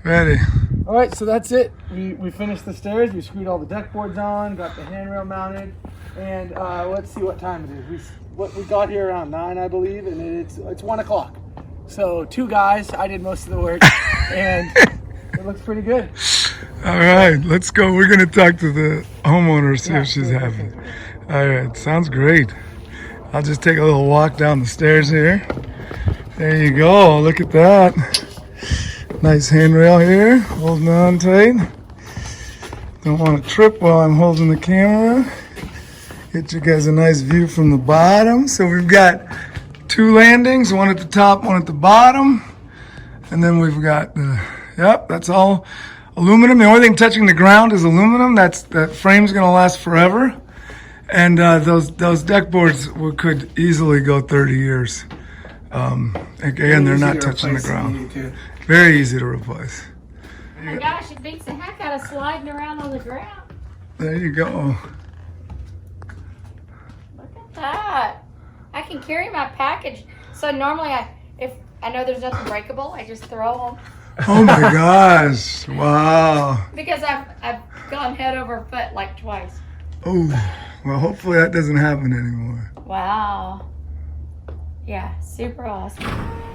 Ready. All right, so that's it. We finished the stairs. We screwed all the deck boards on, got the handrail mounted, and let's see what time it is. We got here around 9, I believe, and it's 1 o'clock. So 2 guys. I did most of the work, and it looks pretty good. All right, let's go. We're gonna talk to the homeowner, see Yeah, if she's sure, happy. sure. All right, sounds great. I'll just take a little walk down the stairs here. There you go. Look at that. Nice handrail here, holding on tight. Don't want to trip while I'm holding the camera. Get you guys a nice view from the bottom. So we've got 2 landings, one at the top, one at the bottom. And then we've got the, yep, that's all aluminum. The only thing touching the ground is aluminum. That frame's gonna last forever. And those deck boards could easily go 30 years. Again, they're not touching the ground. Very easy to replace. Oh my gosh, it beats the heck out of sliding around on the ground. There you go. Look at that. I can carry my package. So normally if I know there's nothing breakable, I just throw them. Oh my gosh. Wow. Because I've gone head over foot like twice. Oh, well, hopefully that doesn't happen anymore. Wow. Yeah, super awesome.